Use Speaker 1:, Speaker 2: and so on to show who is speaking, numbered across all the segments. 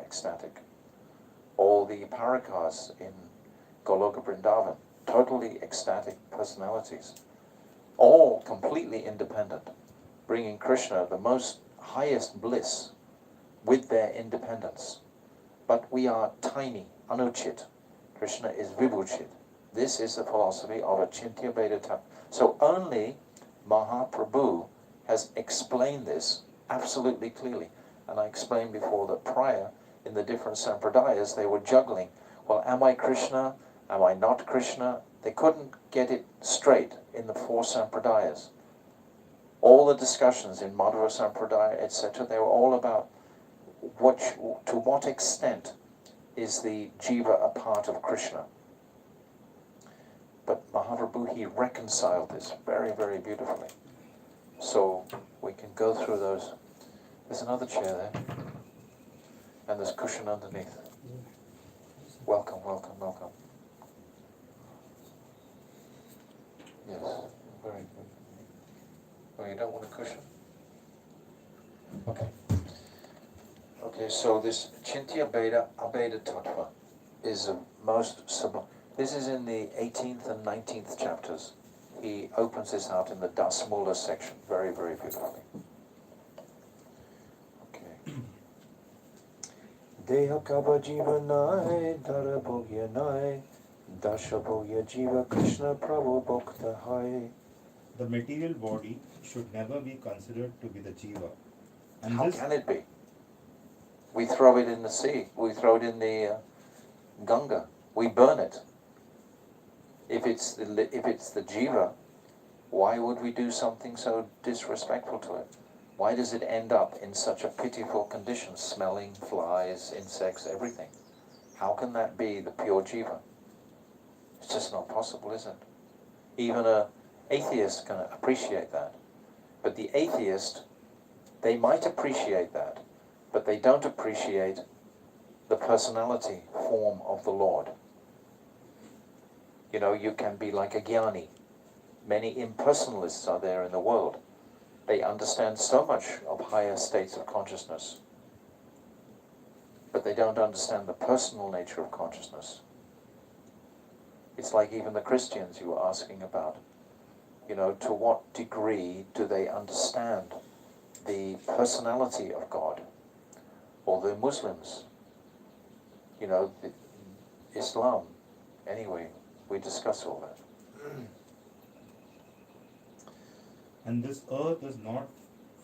Speaker 1: ecstatic. All the Parakas in Goloka Vrindavan, totally ecstatic personalities, all completely independent, bringing Krishna the most highest bliss with their independence. But we are tiny, anuchit. Krishna is vibhuchit. This is the philosophy of Achintya Bheda. So only Mahaprabhu has explained this absolutely clearly. And I explained before that prior, in the different sampradayas, they were juggling. Well, am I Krishna? Am I not Krishna? They couldn't get it straight in the four sampradayas. All the discussions in Madhva Sampradaya, etc., they were all about to what extent is the jiva a part of Krishna. But Mahaprabhu, he reconciled this very, very beautifully. So we can go through those. There's another chair there, and there's cushion underneath. Welcome, welcome, welcome. Yes, very good. Oh, you don't want a cushion? Okay. Okay, so this Chintya Bheda Abheda Tattva is the most this is in the 18th and 19th chapters. He opens this out in the Dasmula section, very, very beautifully. Okay. Deha kava jiva nai, dara bhogya nai, dasha bhogya jiva Krishna prabhu bhokta hai.
Speaker 2: The material body should never be considered to be the jiva. And
Speaker 1: how can it be? We throw it in the sea. We throw it in the Ganga. We burn it. If it's the jiva, why would we do something so disrespectful to it? Why does it end up in such a pitiful condition, smelling flies, insects, everything? How can that be the pure jiva? It's just not possible, is it? Even an atheist can appreciate that. But the atheist, they might appreciate that, but they don't appreciate the personality form of the Lord. You know, you can be like a jnani. Many impersonalists are there in the world. They understand so much of higher states of consciousness, but they don't understand the personal nature of consciousness. It's like even the Christians you were asking about. You know, to what degree do they understand the personality of God? Or the Muslims, you know, Islam. Anyway, we discuss all that.
Speaker 2: And this earth is not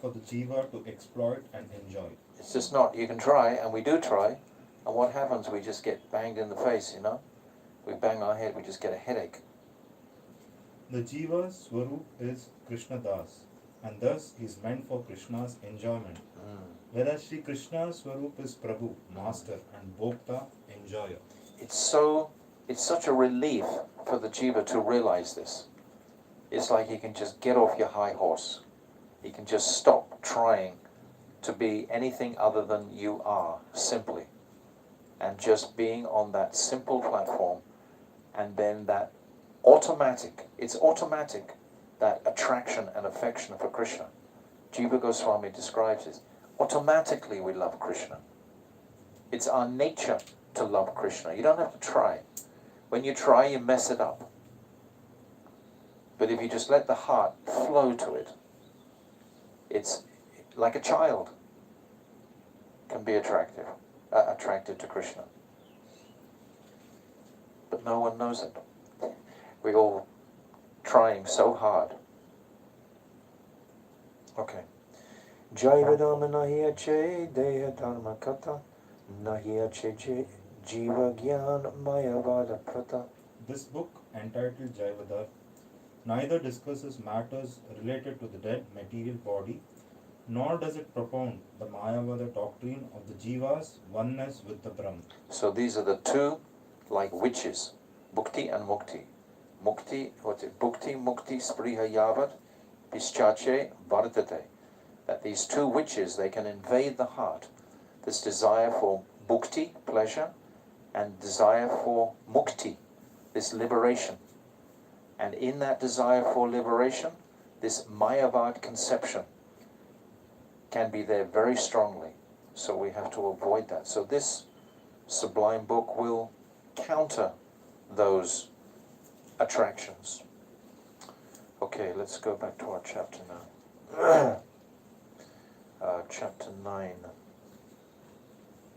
Speaker 2: for the jiva to exploit and enjoy.
Speaker 1: It's just not. You can try, and we do try, and what happens? We just get banged in the face, you know? We bang our head, we just get a headache.
Speaker 2: The jiva's swarup is Krishna Das, and thus is meant for Krishna's enjoyment. Whereas Sri Krishna's swarup is Prabhu, Master, and Bhokta, Enjoyer.
Speaker 1: It's such a relief for the jiva to realize this. It's like you can just get off your high horse. You can just stop trying to be anything other than you are, simply. And just being on that simple platform, and then that it's automatic, that attraction and affection for Krishna. Jiva Goswami describes it. Automatically we love Krishna. It's our nature to love Krishna. You don't have to try. When you try, you mess it up. But if you just let the heart flow to it, it's like a child can be attracted to Krishna. But no one knows it. We're all trying so hard. Okay. Jaiva Dharma nahiyache deha dharma kata nahiyache jiva gyan mayavada prata.
Speaker 2: This book, entitled Jaiva Dharma, neither discusses matters related to the dead material body, nor does it propound the Mayavada doctrine of the jiva's oneness with the Brahman.
Speaker 1: So these are the two, like witches, bhukti and mukti. Mukti, bhukti, mukti, spriha yavat, pischache, vardate. That these two witches, they can invade the heart. This desire for bhukti, pleasure, and desire for mukti, this liberation. And in that desire for liberation, this Mayavad conception can be there very strongly. So we have to avoid that. So this sublime book will counter those attractions. Okay, let's go back to our chapter now. Chapter 9.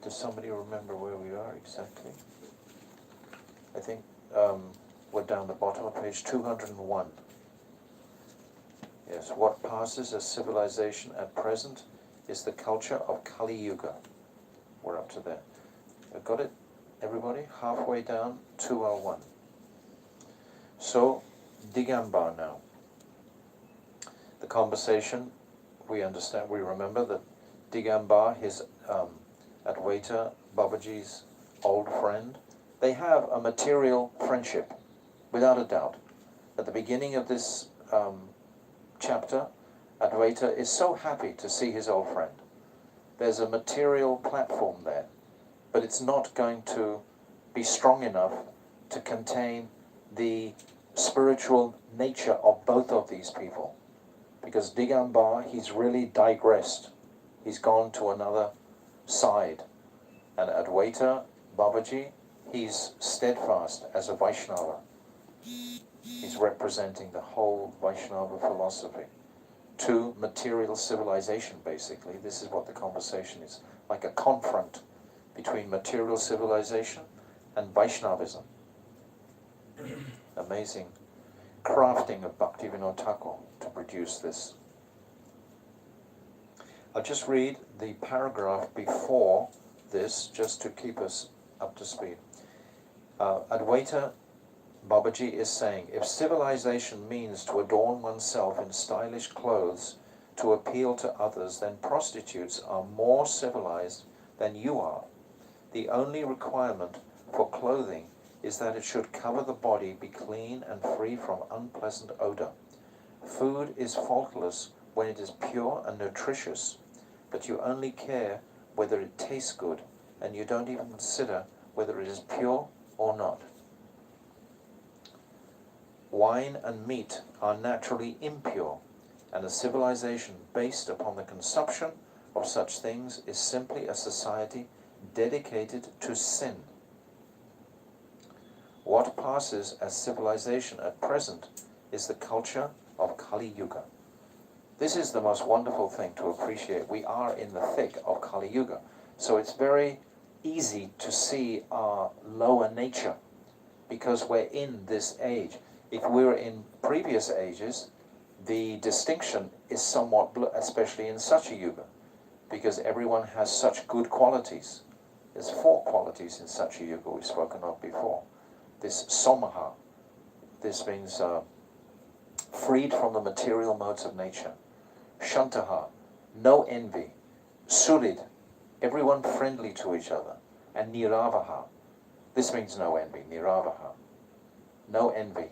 Speaker 1: Does somebody remember where we are exactly? I think we're down the bottom of page 201. Yes, what passes as civilization at present is the culture of Kali Yuga. We're up to there. Got it, everybody? Halfway down, 201. So, Digambar now. The conversation, we understand, we remember that Digambar, his Advaita Babaji's old friend, they have a material friendship, without a doubt. At the beginning of this chapter, Advaita is so happy to see his old friend. There's a material platform there, but it's not going to be strong enough to contain the spiritual nature of both of these people. Because Digambar, he's really digressed. He's gone to another side. And Advaita Babaji, he's steadfast as a Vaishnava. He's representing the whole Vaishnava philosophy. To material civilization, basically. This is what the conversation is. Like a confront between material civilization and Vaishnavism. Amazing crafting of Bhaktivinoda Thakur to produce this. I'll just read the paragraph before this, just to keep us up to speed. Advaita Babaji is saying, if civilization means to adorn oneself in stylish clothes to appeal to others, then prostitutes are more civilized than you are. The only requirement for clothing is that it should cover the body, be clean and free from unpleasant odor. Food is faultless when it is pure and nutritious, but you only care whether it tastes good, and you don't even consider whether it is pure or not. Wine and meat are naturally impure, and a civilization based upon the consumption of such things is simply a society dedicated to sin. What passes as civilization at present is the culture of Kali Yuga. This is the most wonderful thing to appreciate. We are in the thick of Kali Yuga, so it's very easy to see our lower nature because we're in this age. If we were in previous ages, the distinction is somewhat especially in such a yuga, because everyone has such good qualities. There's 4 qualities in such a yuga we've spoken of before. This somaha, this means freed from the material modes of nature. Shantaha, no envy. Surid, everyone friendly to each other. And niravaha, this means no envy, niravaha, no envy.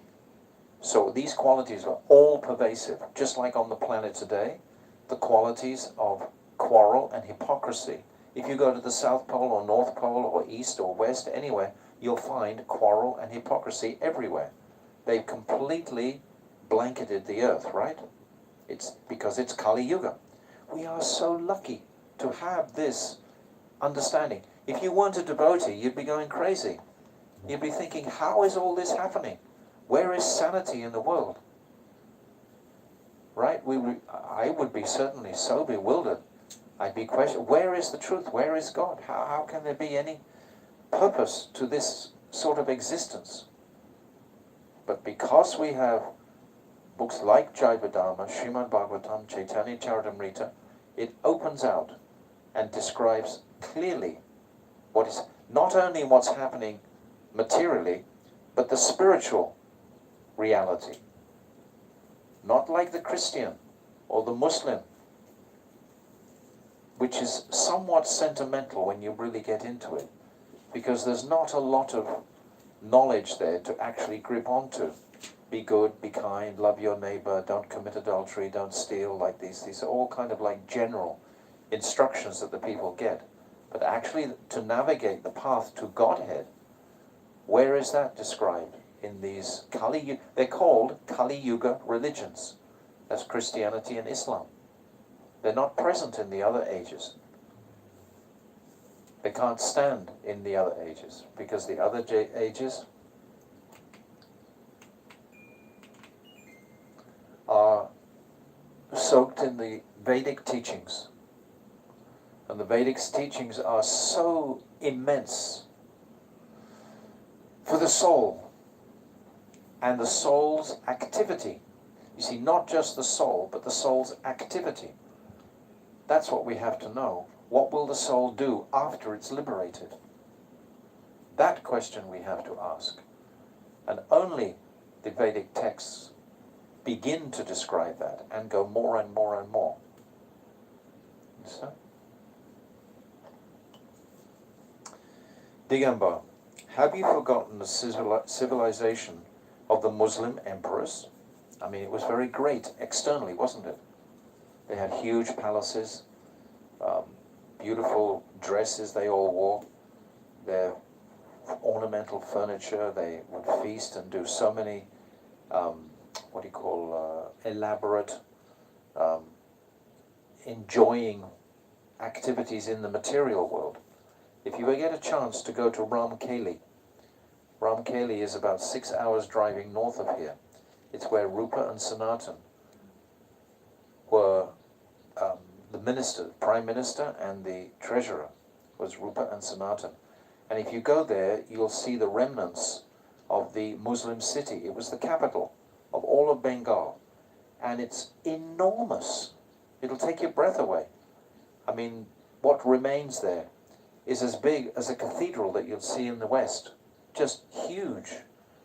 Speaker 1: So these qualities are all pervasive, just like on the planet today, the qualities of quarrel and hypocrisy. If you go to the South Pole or North Pole or East or West, anywhere, you'll find quarrel and hypocrisy everywhere. They've completely blanketed the earth, right? It's because it's Kali Yuga. We are so lucky to have this understanding. If you weren't a devotee, you'd be going crazy. You'd be thinking, how is all this happening? Where is sanity in the world? Right? I would be certainly so bewildered. I'd be questioning, where is the truth? Where is God? How can there be any purpose to this sort of existence? But because we have books like Jaiva Dharma, Srimad Bhagavatam, Chaitanya Charitamrita, it opens out and describes clearly what is not only what's happening materially, but the spiritual reality. Not like the Christian or the Muslim, which is somewhat sentimental when you really get into it, because there's not a lot of knowledge there to actually grip onto. Be good, be kind, love your neighbor, don't commit adultery, don't steal, like these. These are all kind of like general instructions that the people get. But actually to navigate the path to Godhead, where is that described? In these Kali Yuga, they're called Kali Yuga religions. That's Christianity and Islam. They're not present in the other ages. They can't stand in the other ages, because the other ages are soaked in the Vedic teachings. And the Vedic teachings are so immense for the soul and the soul's activity. You see, not just the soul, but the soul's activity. That's what we have to know. What will the soul do after it's liberated? That question we have to ask. And only the Vedic texts begin to describe that and go more and more and more. So, Digambar, have you forgotten the civilization of the Muslim emperors? I mean, it was very great externally, wasn't it? They had huge palaces, beautiful dresses they all wore, their ornamental furniture, they would feast and do so many, elaborate, enjoying activities in the material world. If you ever get a chance to go to Ramkeli is about 6 hours driving north of here. It's where Rupa and Sanatan were the minister, prime minister, and the treasurer was Rupa and Sanatan. And if you go there, you'll see the remnants of the Muslim city. It was the capital of all of Bengal. And it's enormous. It'll take your breath away. I mean, what remains there is as big as a cathedral that you'll see in the West. Just huge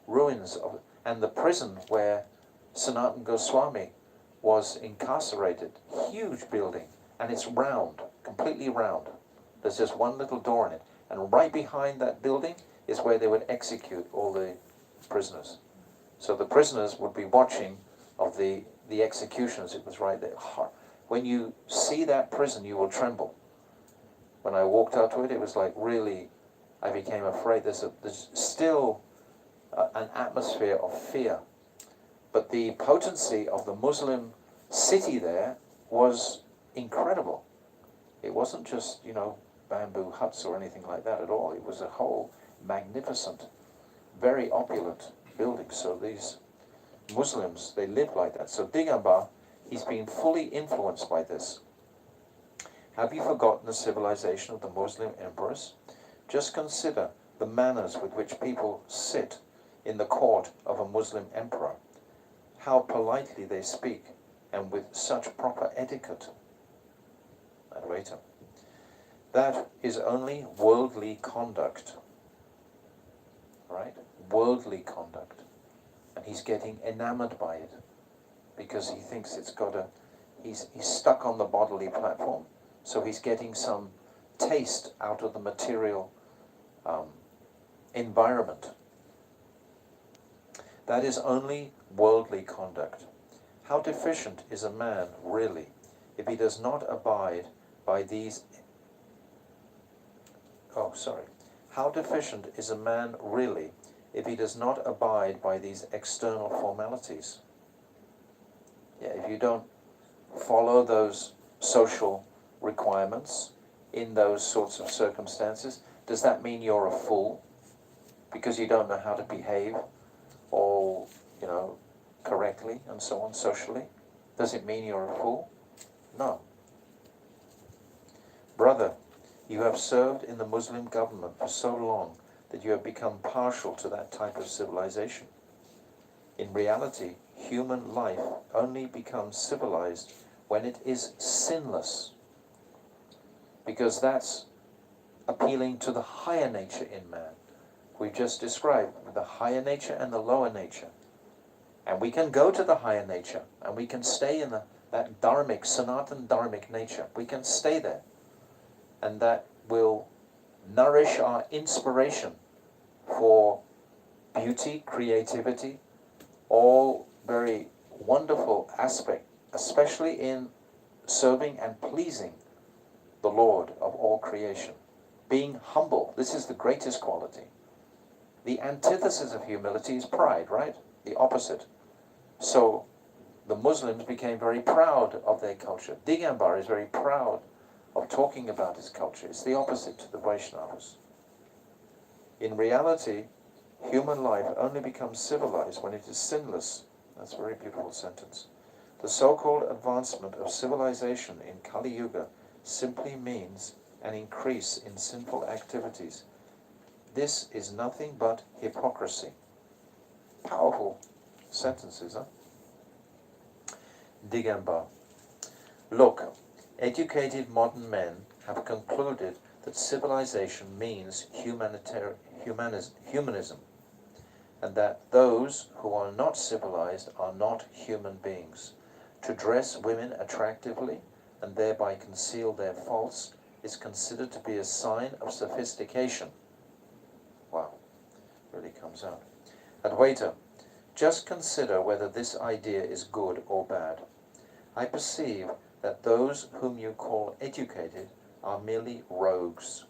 Speaker 1: ruins of, and the prison where Sanatan Goswami was incarcerated. Huge building, and it's round, completely round. There's just one little door in it. And right behind that building is where they would execute all the prisoners. So the prisoners would be watching of the executions. It was right there. When you see that prison, you will tremble. When I walked out to it, it was like really, I became afraid. There's still an atmosphere of fear. But the potency of the Muslim city there was incredible. It wasn't just, bamboo huts or anything like that at all. It was a whole magnificent, very opulent building. So these Muslims, they lived like that. So Digambar, he's been fully influenced by this. Have you forgotten the civilization of the Muslim emperors? Just consider the manners with which people sit in the court of a Muslim emperor. How politely they speak, and with such proper etiquette. Advaita. That is only worldly conduct. Right? Worldly conduct. And he's getting enamored by it. Because he thinks it's got he's stuck on the bodily platform. So he's getting some taste out of the material environment. That is only worldly conduct. How deficient is a man really if he does not abide by these... How deficient is a man really if he does not abide by these external formalities? If you don't follow those social requirements in those sorts of circumstances, does that mean you're a fool because you don't know how to behave all, correctly and so on socially? Does it mean you're a fool? No. Brother, you have served in the Muslim government for so long that you have become partial to that type of civilization. In reality, human life only becomes civilized when it is sinless, because that's appealing to the higher nature in man. We've just described the higher nature and the lower nature. And we can go to the higher nature, and we can stay in that dharmic, Sanatan dharmic nature. We can stay there. And that will nourish our inspiration for beauty, creativity, all very wonderful aspect, especially in serving and pleasing the Lord of all creation. Being humble, this is the greatest quality. The antithesis of humility is pride, right? The opposite. So the Muslims became very proud of their culture. Digambar is very proud of talking about his culture. It's the opposite to the Vaishnavas. In reality, human life only becomes civilized when it is sinless. That's a very beautiful sentence. The so-called advancement of civilization in Kali Yuga simply means an increase in sinful activities. This is nothing but hypocrisy. Powerful sentences, huh? Digambar. Look, educated modern men have concluded that civilization means humanism, and that those who are not civilized are not human beings. To dress women attractively and thereby conceal their faults is considered to be a sign of sophistication. Wow, really comes out. Advaita, just consider whether this idea is good or bad. I perceive that those whom you call educated are merely rogues,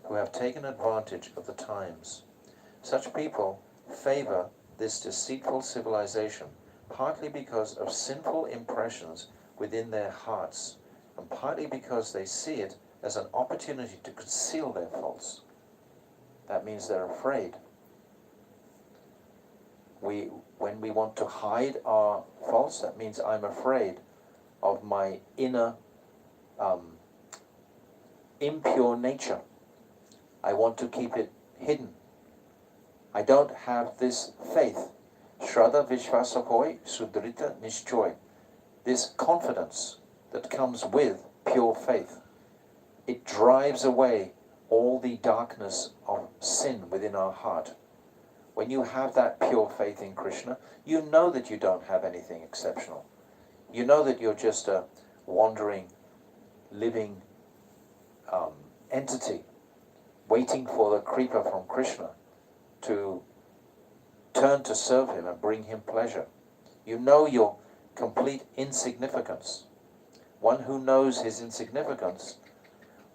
Speaker 1: who have taken advantage of the times. Such people favor this deceitful civilization, partly because of sinful impressions within their hearts, and partly because they see it as an opportunity to conceal their faults. That means they're afraid. When we want to hide our faults, that means I'm afraid of my inner impure nature. I want to keep it hidden. I don't have this faith. Shraddha Vishvasakoi Sudrita Nishchoy. This confidence that comes with pure faith. It drives away all the darkness of sin within our heart. When you have that pure faith in Krishna, you know that you don't have anything exceptional. You know that you're just a wandering, living entity, waiting for the Kripa from Krishna to turn to serve him and bring him pleasure. You know your complete insignificance. One who knows his insignificance,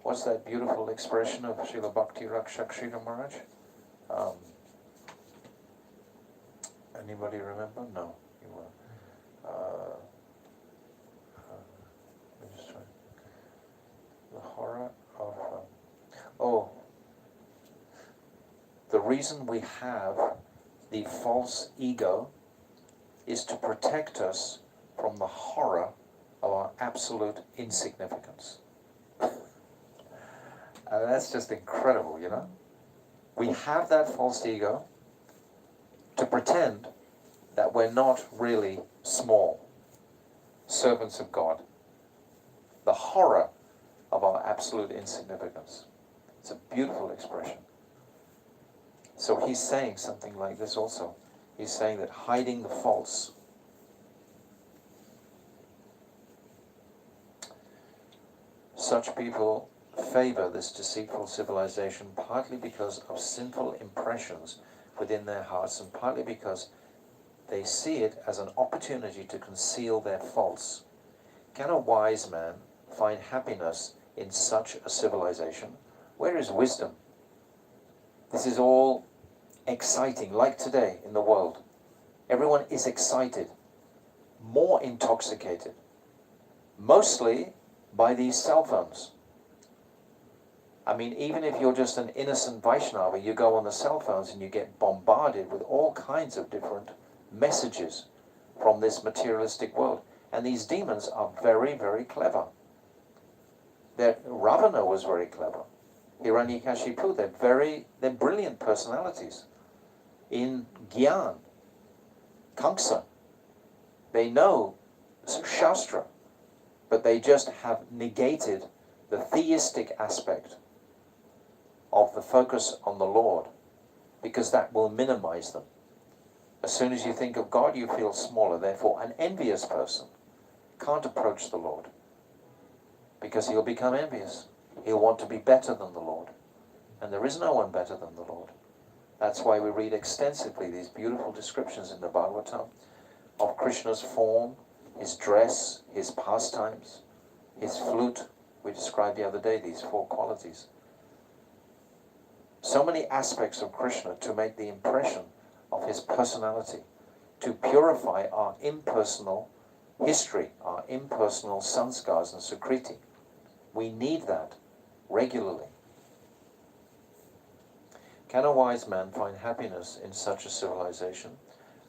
Speaker 1: what's that beautiful expression of Srila Bhakti Rakshak Sridhar Maharaj? Anybody remember? No, you were. Let me just try. The horror of... the reason we have the false ego is to protect us from the horror of our absolute insignificance. And that's just incredible, you know? We have that false ego to pretend that we're not really small servants of God. The horror of our absolute insignificance. It's a beautiful expression. So he's saying something like this also. He's saying that hiding the faults. Such people favor this deceitful civilization partly because of sinful impressions within their hearts and partly because they see it as an opportunity to conceal their faults. Can a wise man find happiness in such a civilization? Where is wisdom? This is all exciting, like today in the world. Everyone is excited, more intoxicated, mostly by these cell phones. I mean, even if you're just an innocent Vaishnava, you go on the cell phones and you get bombarded with all kinds of different messages from this materialistic world. And these demons are very, very clever. Ravana was very clever. Hiranyakashipu, they're brilliant personalities. In Gyan, Kamsa, they know Shastra, but they just have negated the theistic aspect of the focus on the Lord, because that will minimize them. As soon as you think of God, you feel smaller. Therefore, an envious person can't approach the Lord, because he'll become envious. He'll want to be better than the Lord. And there is no one better than the Lord. That's why we read extensively these beautiful descriptions in the Bhagavatam of Krishna's form, his dress, his pastimes, his flute. We described the other day these 4 qualities. So many aspects of Krishna to make the impression of his personality, to purify our impersonal history, our impersonal sanskars and sukriti. We need that regularly. Can a wise man find happiness in such a civilization?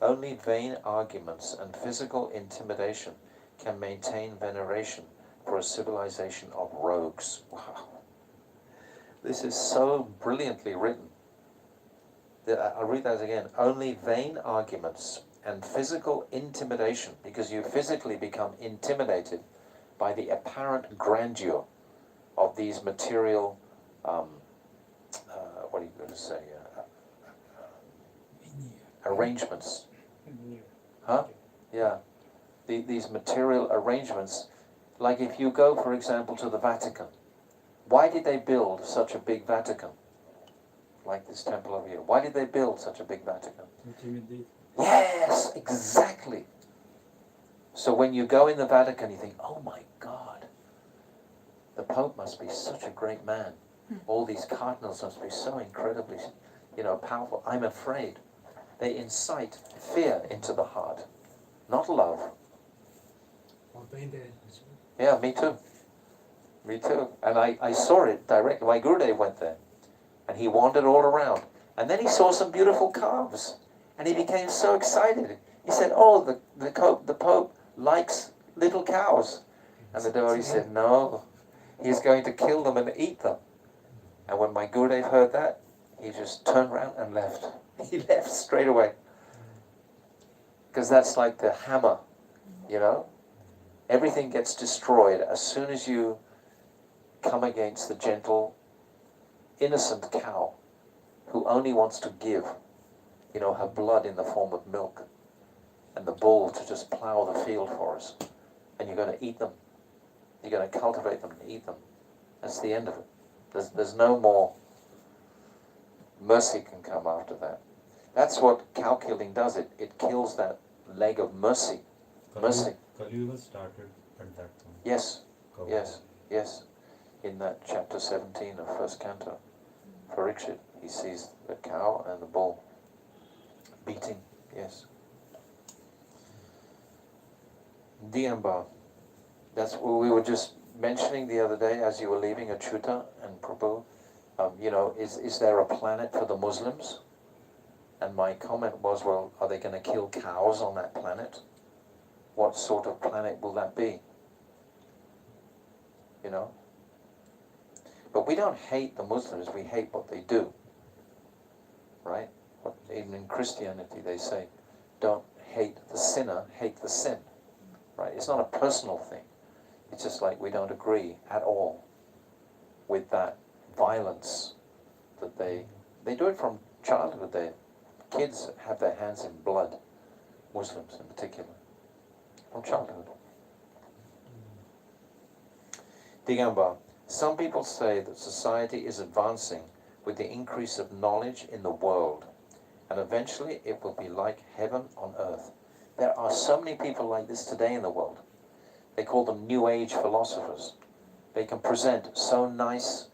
Speaker 1: Only vain arguments and physical intimidation can maintain veneration for a civilization of rogues. Wow. This is so brilliantly written. I'll read that again. Only vain arguments and physical intimidation, because you physically become intimidated by the apparent grandeur of these material, what are you going to say, arrangements. Huh? Yeah. These material arrangements, like if you go, for example, to the Vatican. Why did they build such a big Vatican? Like this temple over here. Why did they build such a big Vatican?
Speaker 3: Intimidate.
Speaker 1: Yes, exactly. So when you go in the Vatican, you think, oh my God, the Pope must be such a great man. All these cardinals must be so incredibly, powerful. I'm afraid. They incite fear into the heart, not love.
Speaker 3: I've been there.
Speaker 1: Yeah, me too. Me too. And I saw it directly. My Gurudev went there. And he wandered all around. And then he saw some beautiful calves. And he became so excited. He said, oh, the Pope likes little cows. And the devotee said, no, he's going to kill them and eat them. And when my Gurudev heard that, he just turned around and left. He left straight away. Because that's like the hammer, Everything gets destroyed as soon as you come against the gentle, innocent cow who only wants to give, her blood in the form of milk, and the bull to just plow the field for us. And you're going to eat them. You're going to cultivate them and eat them. That's the end of it. There's no more mercy can come after that. That's what cow killing does. It kills that leg of mercy. Mercy.
Speaker 2: Kali started at that point.
Speaker 1: Yes, yes. In that chapter 17 of first canto, Parikshit, he sees the cow and the bull beating, yes. Diyamba, that's what we were just mentioning the other day as you were leaving Achyuta and Prabhu. Is there a planet for the Muslims? And my comment was, well, are they going to kill cows on that planet? What sort of planet will that be? But we don't hate the Muslims, we hate what they do. Right? Even in Christianity they say, don't hate the sinner, hate the sin. Right? It's not a personal thing. It's just like we don't agree at all with that violence that they do it from childhood. Kids have their hands in blood, Muslims in particular, from childhood. Digamba, some people say that society is advancing with the increase of knowledge in the world, and eventually it will be like heaven on earth. There are so many people like this today in the world. They call them New Age philosophers. They can present so nice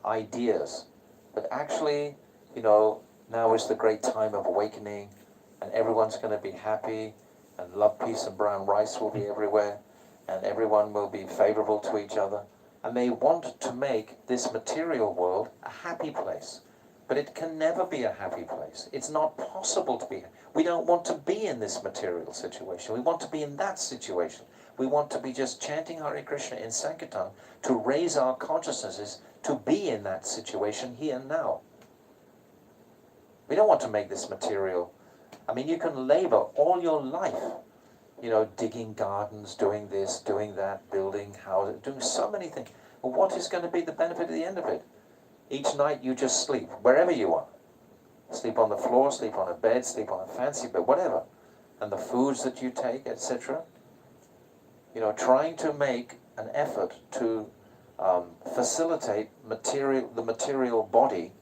Speaker 1: ideas, but actually, now is the great time of awakening, and everyone's going to be happy, and love, peace, and brown rice will be everywhere, and everyone will be favorable to each other. And they want to make this material world a happy place. But it can never be a happy place. It's not possible to be. We don't want to be in this material situation. We want to be in that situation. We want to be just chanting Hare Krishna in Sankirtan to raise our consciousnesses to be in that situation here and now. We don't want to make this material. You can labor all your life, digging gardens, doing this, doing that, building houses, doing so many things. But what is going to be the benefit at the end of it? Each night you just sleep, wherever you are. Sleep on the floor, sleep on a bed, sleep on a fancy bed, whatever. And the foods that you take, etc. Trying to make an effort to facilitate the material body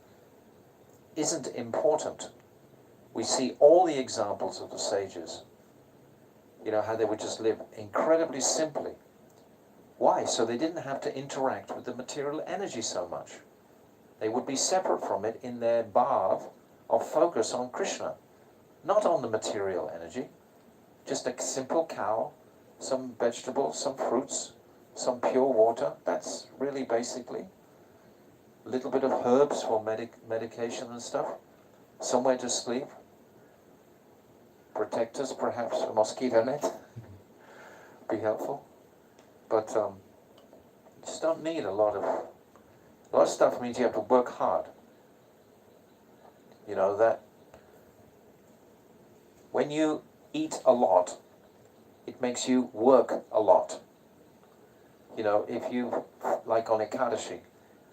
Speaker 1: isn't important. We see all the examples of the sages, how they would just live incredibly simply. Why? So they didn't have to interact with the material energy so much. They would be separate from it in their bhav of focus on Krishna, not on the material energy. Just a simple cow, some vegetables, some fruits, some pure water. That's really basically a little bit of herbs for medication and stuff. Somewhere to sleep. Protectors, perhaps a mosquito net. Be helpful. But you just don't need a lot of stuff. Means you have to work hard. You know that when you eat a lot, it makes you work a lot. You know, if you, like on Ekadashi,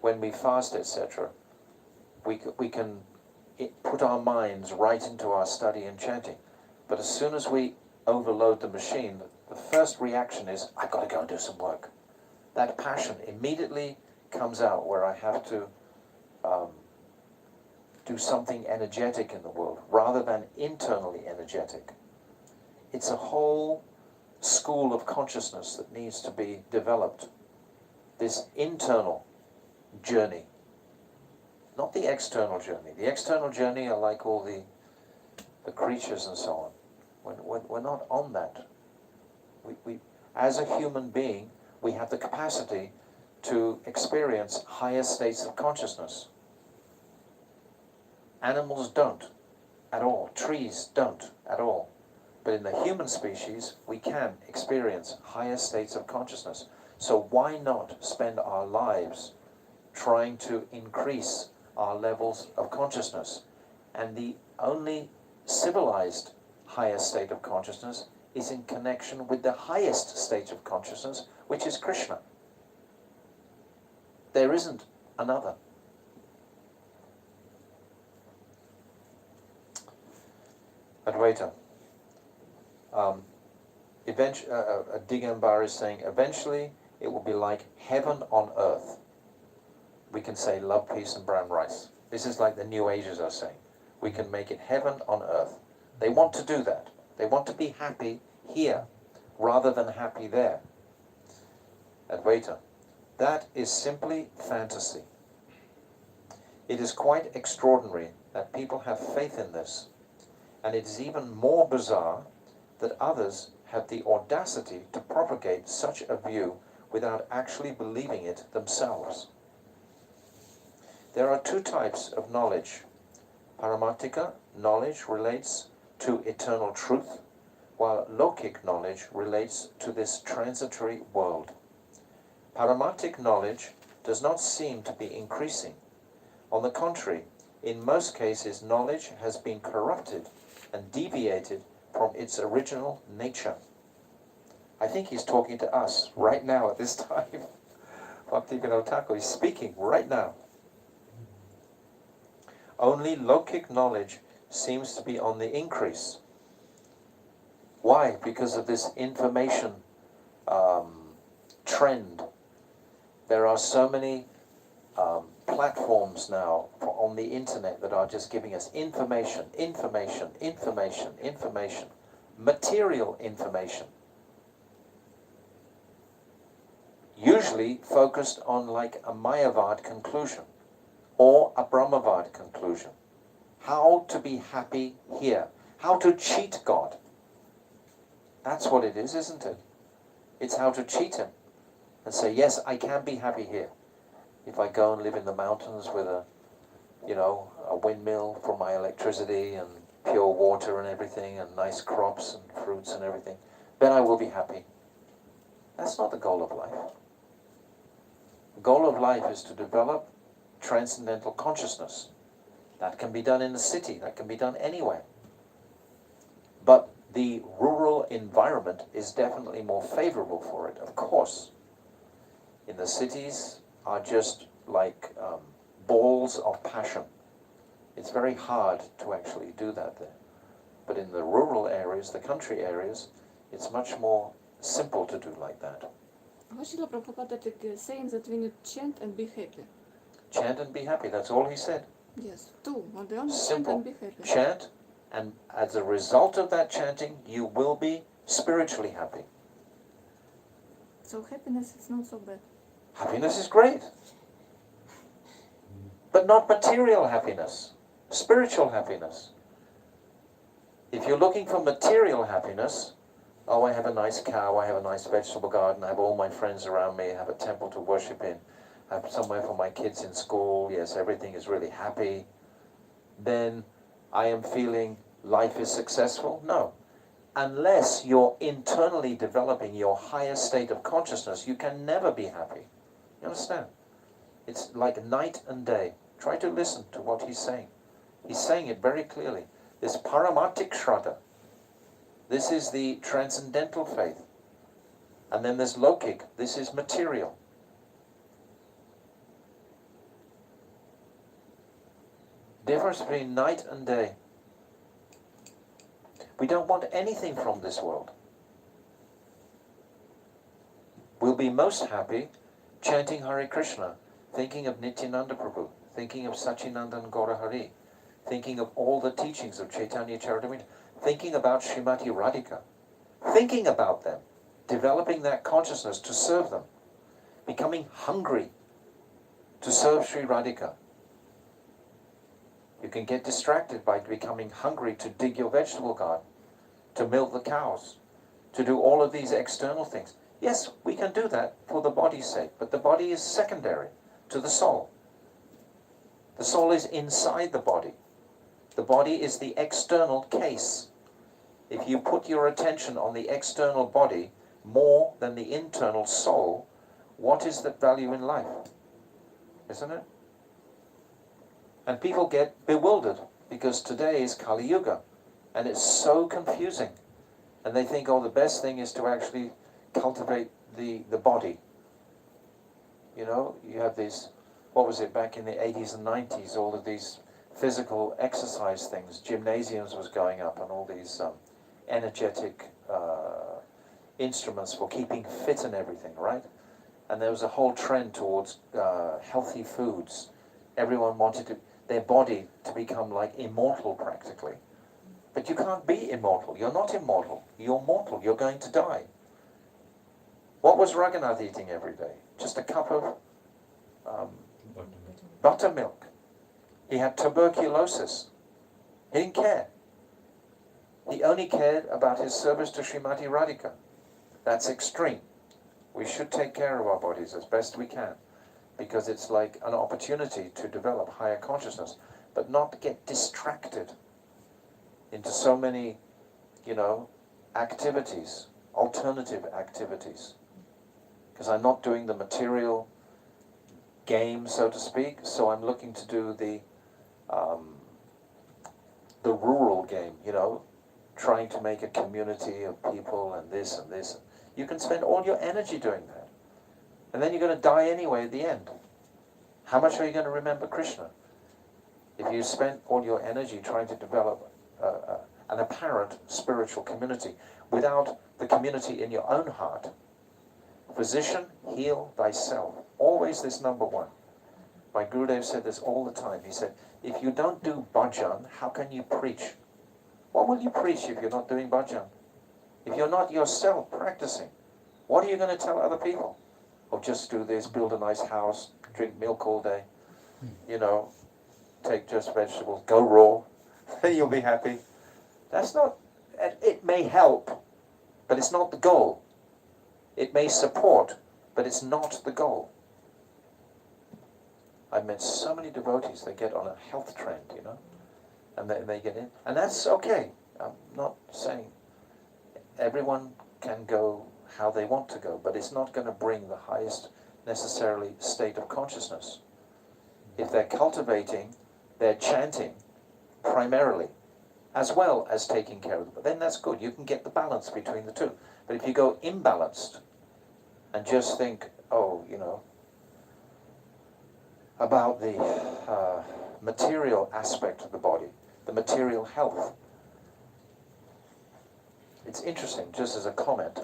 Speaker 1: when we fast, etc., we can put our minds right into our study and chanting. But as soon as we overload the machine, the first reaction is, I've got to go and do some work. That passion immediately comes out where I have to do something energetic in the world, rather than internally energetic. It's a whole school of consciousness that needs to be developed. This internal journey, not the external journey. The external journey are like all the creatures and so on. We're not on that. We, as a human being, we have the capacity to experience higher states of consciousness. Animals don't at all. Trees don't at all. But in the human species, we can experience higher states of consciousness. So why not spend our lives trying to increase our levels of consciousness? And the only civilized higher state of consciousness is in connection with the highest state of consciousness, which is Krishna. There isn't another. Advaita. Digambar is saying, eventually it will be like heaven on earth. We can say love, peace and brown rice. This is like the New Agers are saying. We can make it heaven on earth. They want to do that. They want to be happy here, rather than happy there. Advaita. That is simply fantasy. It is quite extraordinary that people have faith in this. And it is even more bizarre that others have the audacity to propagate such a view without actually believing it themselves. There are two types of knowledge. Paramartika knowledge relates to eternal truth, while lokic knowledge relates to this transitory world. Paramartic knowledge does not seem to be increasing. On the contrary, in most cases knowledge has been corrupted and deviated from its original nature. I think he's talking to us right now at this time. Bhaktivinoda Thakur is speaking right now. Only lokic knowledge seems to be on the increase. Why? Because of this information trend. There are so many platforms now on the internet that are just giving us information, material information. Usually focused on like a Mayavad conclusion or a Brahmavad conclusion. How to be happy here. How to cheat God. That's what it is, isn't it? It's how to cheat him and say, yes, I can be happy here. If I go and live in the mountains with a windmill for my electricity and pure water and everything and nice crops and fruits and everything, then I will be happy. That's not the goal of life. The goal of life is to develop transcendental consciousness. That can be done in the city, that can be done anywhere. But the rural environment is definitely more favorable for it, of course. In the cities are just like balls of passion. It's very hard to actually do that there. But in the rural areas, the country areas, it's much more simple to do like that.
Speaker 4: Srila Prabhupada saying that we need chant and be happy.
Speaker 1: Chant and be happy, that's all he said.
Speaker 4: Yes, two. On the only chant
Speaker 1: Simple.
Speaker 4: and be happy.
Speaker 1: Chant, and as a result of that chanting, you will be spiritually happy.
Speaker 4: So happiness is not so bad.
Speaker 1: Happiness is great. But not material happiness. Spiritual happiness. If you're looking for material happiness, Oh, I have a nice cow, I have a nice vegetable garden, I have all my friends around me, I have a temple to worship in, I have somewhere for my kids in school, yes, everything is really happy, then I am feeling life is successful? No. Unless you're internally developing your higher state of consciousness, you can never be happy. You understand? It's like night and day. Try to listen to what he's saying. He's saying it very clearly. This paramatik shraddha. This is the transcendental faith. And then there's lokik. This is material. Difference between night and day. We don't want anything from this world. We'll be most happy chanting Hare Krishna, thinking of Nityananda Prabhu, thinking of Sachinandan Gaurahari, thinking of all the teachings of Chaitanya Charitamrita, thinking about Srimati Radhika, thinking about them, developing that consciousness to serve them, becoming hungry to serve Sri Radhika. You can get distracted by becoming hungry to dig your vegetable garden, to milk the cows, to do all of these external things. Yes, we can do that for the body's sake, but the body is secondary to the soul. The soul is inside the body. The body is the external case. If you put your attention on the external body more than the internal soul, what is the value in life? Isn't it? And people get bewildered because today is Kali Yuga and it's so confusing. And they think, oh, the best thing is to actually cultivate the body. You know, you have these, what was it, back in the 80s and 90s, all of these physical exercise things, gymnasiums was going up and all these energetic instruments for keeping fit and everything, right? And there was a whole trend towards healthy foods. Everyone wanted their body to become like immortal practically. But you can't be immortal. You're not immortal. You're mortal. You're going to die. What was Raghunath eating every day? Just a cup of buttermilk. He had tuberculosis. He didn't care. He only cared about his service to Srimati Radhika. That's extreme. We should take care of our bodies as best we can, because it's like an opportunity to develop higher consciousness, but not get distracted into so many, you know, activities, alternative activities. Because I'm not doing the material game, so to speak, so I'm looking to do the rural game, you know, trying to make a community of people and this and this. You can spend all your energy doing that. And then you're going to die anyway at the end. How much are you going to remember Krishna? If you spent all your energy trying to develop an apparent spiritual community without the community in your own heart. Physician, heal thyself. Always this number one. My Gurudev said this all the time. He said, if you don't do bhajan, how can you preach? What will you preach if you're not doing bhajan? If you're not yourself practicing, what are you going to tell other people? Oh, just do this, build a nice house, drink milk all day, you know, take just vegetables, go raw, then you'll be happy. That's not, it may help, but it's not the goal. It may support, but it's not the goal. I've met so many devotees, they get on a health trend, you know, and they get in, and that's okay. I'm not saying everyone can go how they want to go, but it's not going to bring the highest necessarily state of consciousness. If they're cultivating, they're chanting primarily, as well as taking care of them, but then that's good. You can get the balance between the two. But if you go imbalanced and just think, oh, you know, about the material aspect of the body, the material health. It's interesting, just as a comment,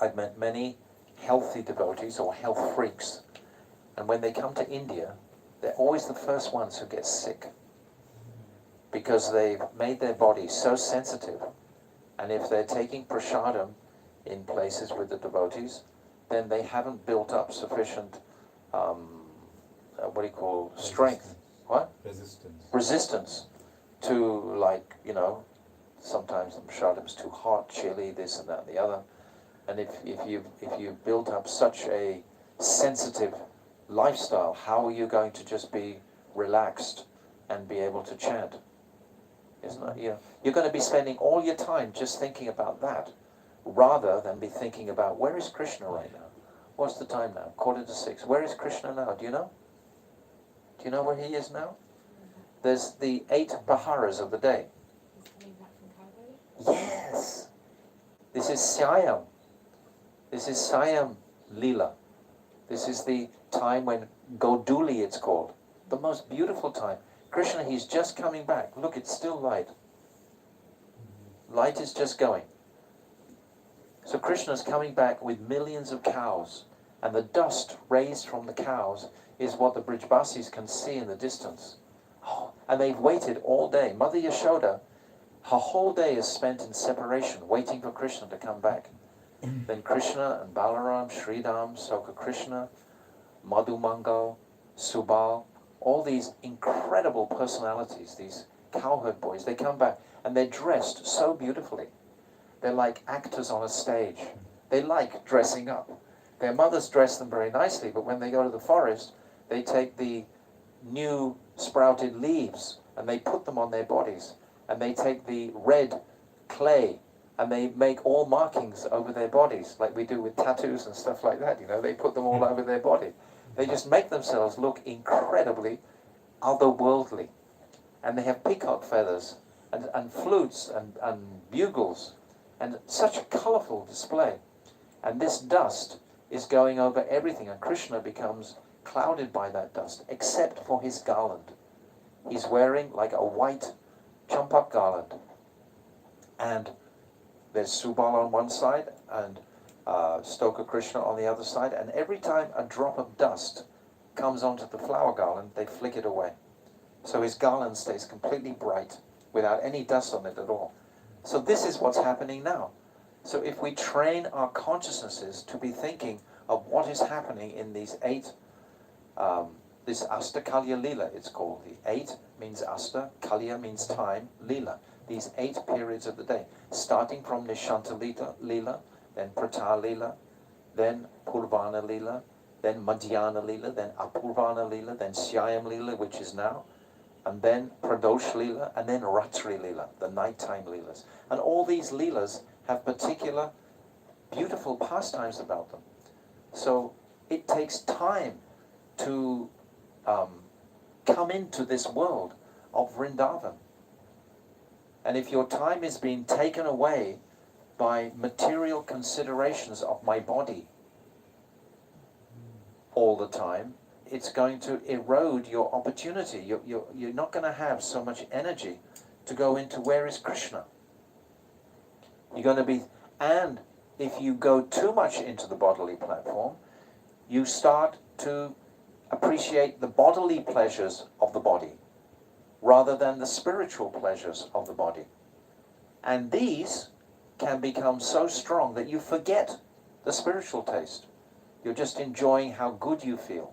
Speaker 1: I've met many healthy devotees or health freaks, and when they come to India, they're always the first ones who get sick, because they've made their body so sensitive, and if they're taking prasadam in places with the devotees, then they haven't built up sufficient strength. What?
Speaker 2: Resistance.
Speaker 1: Resistance to, like, you know, sometimes the prasadam is too hot, chili, this and that and the other. And if you've built up such a sensitive lifestyle, how are you going to just be relaxed and be able to chant? Isn't it? You're going to be spending all your time just thinking about that, rather than be thinking about, where is Krishna right now? What's the time now? 5:45. Where is Krishna now? Do you know? Do you know where he is now? There's the 8 paharas of the day.
Speaker 5: He's coming back from Calvary?
Speaker 1: Yes! This is Syayam. This is Syayam Leela. This is the time when Goduli it's called. The most beautiful time. Krishna, he's just coming back. Look, it's still light. Light is just going. So Krishna's coming back with millions of cows, and the dust raised from the cows is what the Brijbasis can see in the distance. Oh, and they've waited all day. Mother Yashoda, her whole day is spent in separation, waiting for Krishna to come back. Then Krishna and Balaram, Sridham, Soka Krishna, Madhumangal, Subal, all these incredible personalities, these cowherd boys, they come back and they're dressed so beautifully. They're like actors on a stage. They like dressing up. Their mothers dress them very nicely, but when they go to the forest, they take the new sprouted leaves and they put them on their bodies, and they take the red clay and they make all markings over their bodies, like we do with tattoos and stuff like that, they put them all over their body. They just make themselves look incredibly otherworldly. And they have peacock feathers and flutes and bugles and such a colourful display. And this dust is going over everything, and Krishna becomes clouded by that dust, except for his garland. He's wearing like a white champak garland. And there's Subal on one side and Stoka Krishna on the other side, and every time a drop of dust comes onto the flower garland, they flick it away. So his garland stays completely bright without any dust on it at all. So this is what's happening now. So if we train our consciousnesses to be thinking of what is happening in these 8, this Asta Kalya Leela it's called. The 8 means Asta, Kalya means time, Leela. These 8 periods of the day, starting from Nishanta Leela, then Prata Leela, then Purvana Leela, then Madhyana Leela, then Apurvana Leela, then Syayam Leela, which is now, and then Pradosh Leela, and then Ratri Leela, the nighttime Leelas. And all these Leelas have particular beautiful pastimes about them. So it takes time to come into this world of Vrindavan. And if your time is being taken away by material considerations of my body all the time, it's going to erode your opportunity. You're not going to have so much energy to go into where is Krishna. You're going to be, and if you go too much into the bodily platform, you start to appreciate the bodily pleasures of the body rather than the spiritual pleasures of the body. And these can become so strong that you forget the spiritual taste. You're just enjoying how good you feel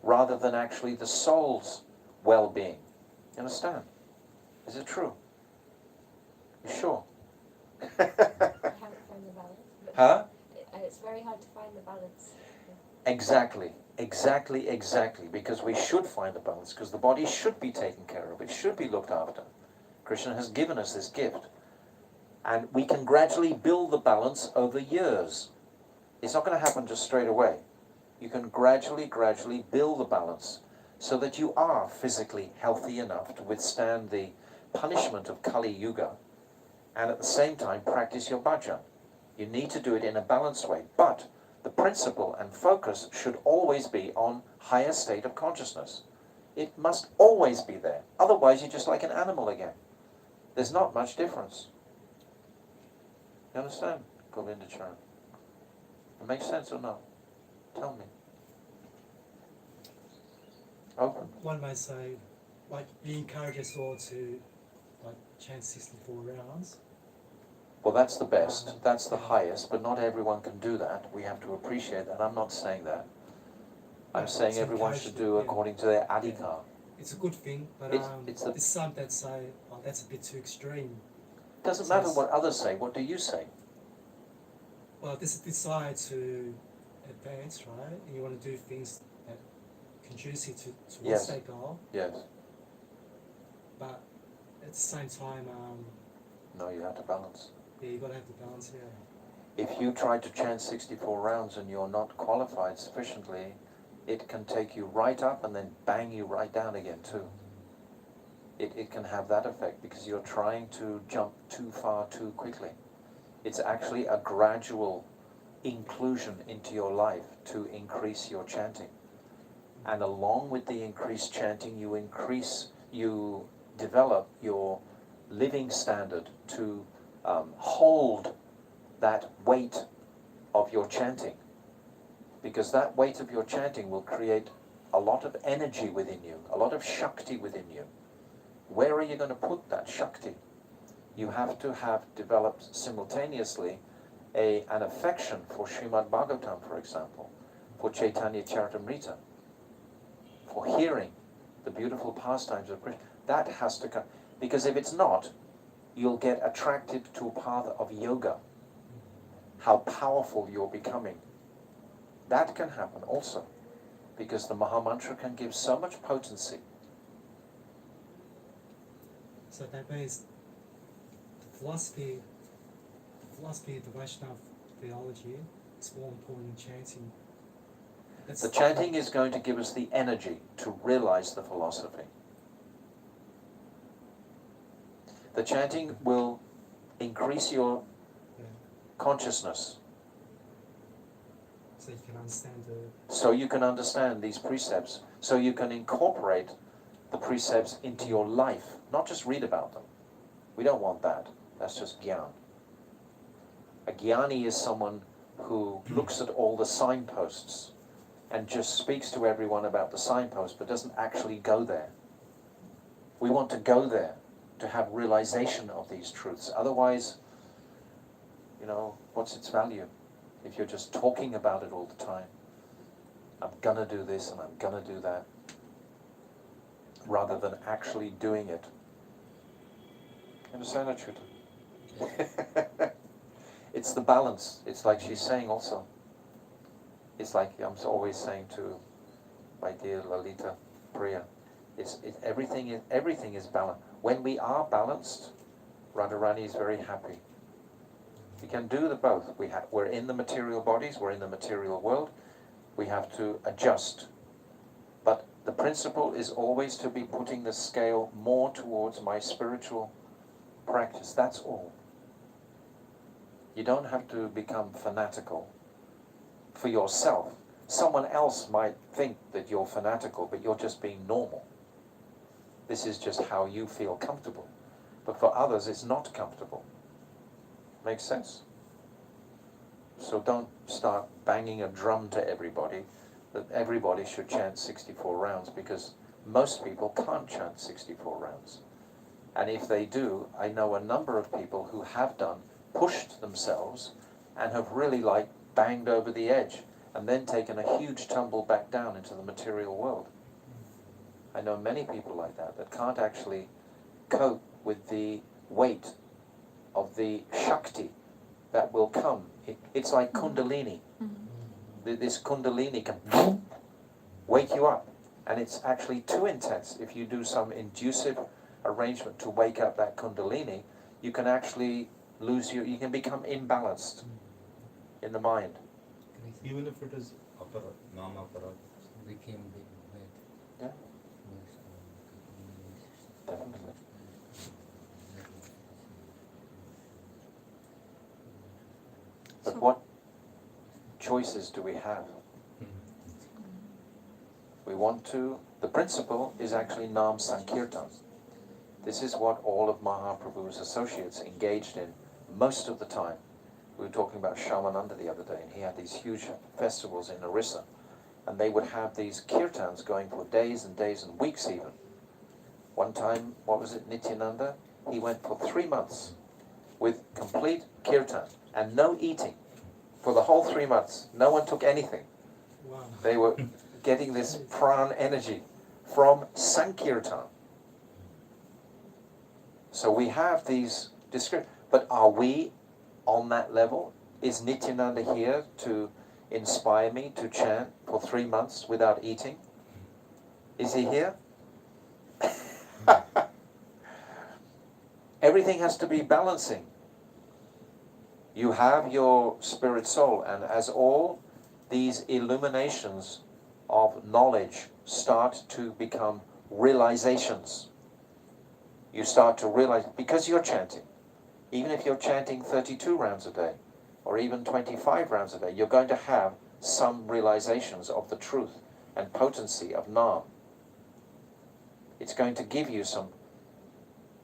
Speaker 1: rather than actually the soul's well-being. You understand? Is it true? You sure?
Speaker 5: I haven't found the balance. But
Speaker 1: Huh?
Speaker 5: It's very hard to find the balance.
Speaker 1: Exactly, because we should find a balance, because the body should be taken care of, it should be looked after. Krishna has given us this gift. And we can gradually build the balance over years. It's not going to happen just straight away. You can gradually build the balance so that you are physically healthy enough to withstand the punishment of Kali Yuga, and at the same time practice your bhajan. You need to do it in a balanced way, but the principle and focus should always be on higher state of consciousness. It must always be there. Otherwise you're just like an animal again. There's not much difference. You understand, Govinda Charan? It makes sense or not? Tell me. Open.
Speaker 3: One may say, like, you encourage us all to, like, chant 64 rounds.
Speaker 1: Well, that's the best. That's the highest, but not everyone can do that. We have to appreciate that. I'm not saying that. I'm saying
Speaker 3: it's
Speaker 1: everyone should do
Speaker 3: encouraged,
Speaker 1: according to their adhikar.
Speaker 3: It's a good thing, but
Speaker 1: It's
Speaker 3: there's some that say, oh, that's a bit too extreme.
Speaker 1: Doesn't
Speaker 3: So
Speaker 1: matter
Speaker 3: it's-
Speaker 1: what others say, what do you say?
Speaker 3: Well, this desire to advance, right? And you want to do things that conducive towards
Speaker 1: Yes.
Speaker 3: that goal,
Speaker 1: Yes.
Speaker 3: but at the same time,
Speaker 1: No, you have to balance.
Speaker 3: yeah, you got to have the balance. Yeah.
Speaker 1: If you try to chant 64 rounds and you're not qualified sufficiently, it can take you right up and then bang you right down again too. It can have that effect because you're trying to jump too far too quickly. It's actually a gradual inclusion into your life to increase your chanting. And along with the increased chanting, you develop your living standard to hold that weight of your chanting. Because that weight of your chanting will create a lot of energy within you, a lot of Shakti within you. Where are you going to put that Shakti? You have to have developed simultaneously an affection for Srimad Bhagavatam, for example, for Chaitanya Charitamrita, for hearing the beautiful pastimes of Krishna. That has to come. Because if it's not, you'll get attracted to a path of yoga. How powerful you're becoming. That can happen also. Because the Mahamantra can give so much potency.
Speaker 3: So that means the philosophy of the Vaishnava theology is more important than chanting. That's
Speaker 1: The chanting is going to give us the energy to realize the philosophy. The chanting will increase your
Speaker 3: yeah,
Speaker 1: consciousness
Speaker 3: so you can understand the
Speaker 1: so you can understand these precepts, so you can incorporate the precepts into your life, not just read about them. We don't want that. That's just gyan. A jnani is someone who looks at all the signposts and just speaks to everyone about the signposts but doesn't actually go there. We want to go there to have realization of these truths. Otherwise, what's its value if you're just talking about it all the time? I'm gonna do this and I'm gonna do that, rather than actually doing it. Understand that, Shuta? It's the balance. It's like she's saying also. It's like I'm always saying to my dear Lalita Priya. Everything is balanced. When we are balanced, Radharani is very happy. We can do the both. We're in the material bodies, we're in the material world. We have to adjust. But the principle is always to be putting the scale more towards my spiritual practice. That's all. You don't have to become fanatical for yourself. Someone else might think that you're fanatical, but you're just being normal. This is just how you feel comfortable. But for others, it's not comfortable. Makes sense? So don't start banging a drum to everybody that everybody should chant 64 rounds, because most people can't chant 64 rounds. And if they do, I know a number of people who have pushed themselves and have really banged over the edge and then taken a huge tumble back down into the material world. I know many people like that can't actually cope with the weight of the Shakti that will come. It's like Kundalini. This Kundalini can wake you up, and it's actually too intense. If you do some inducive arrangement to wake up that Kundalini, you can actually you can become imbalanced in the mind.
Speaker 2: Even if it is apara, non-apara.
Speaker 6: Became big bad.
Speaker 1: Yeah, definitely. But what choices do we have? We want to, the principle is actually Namsa Kirtan. This is what all of Mahaprabhu's associates engaged in most of the time. We were talking about Shamananda the other day, and he had these huge festivals in Orissa, and they would have these kirtans going for days and days and weeks even. One time, Nityananda? He went for 3 months with complete kirtan and no eating for the whole 3 months. No one took anything.
Speaker 3: wow.
Speaker 1: They were getting this pran energy from Sankirtan. So we have these But are we on that level? Is Nityananda here to inspire me to chant for 3 months without eating? Is he here? Everything has to be balancing. You have your spirit soul, and as all these illuminations of knowledge start to become realizations, you start to realize, because you're chanting, even if you're chanting 32 rounds a day, or even 25 rounds a day, you're going to have some realizations of the truth and potency of Nam. It's going to give you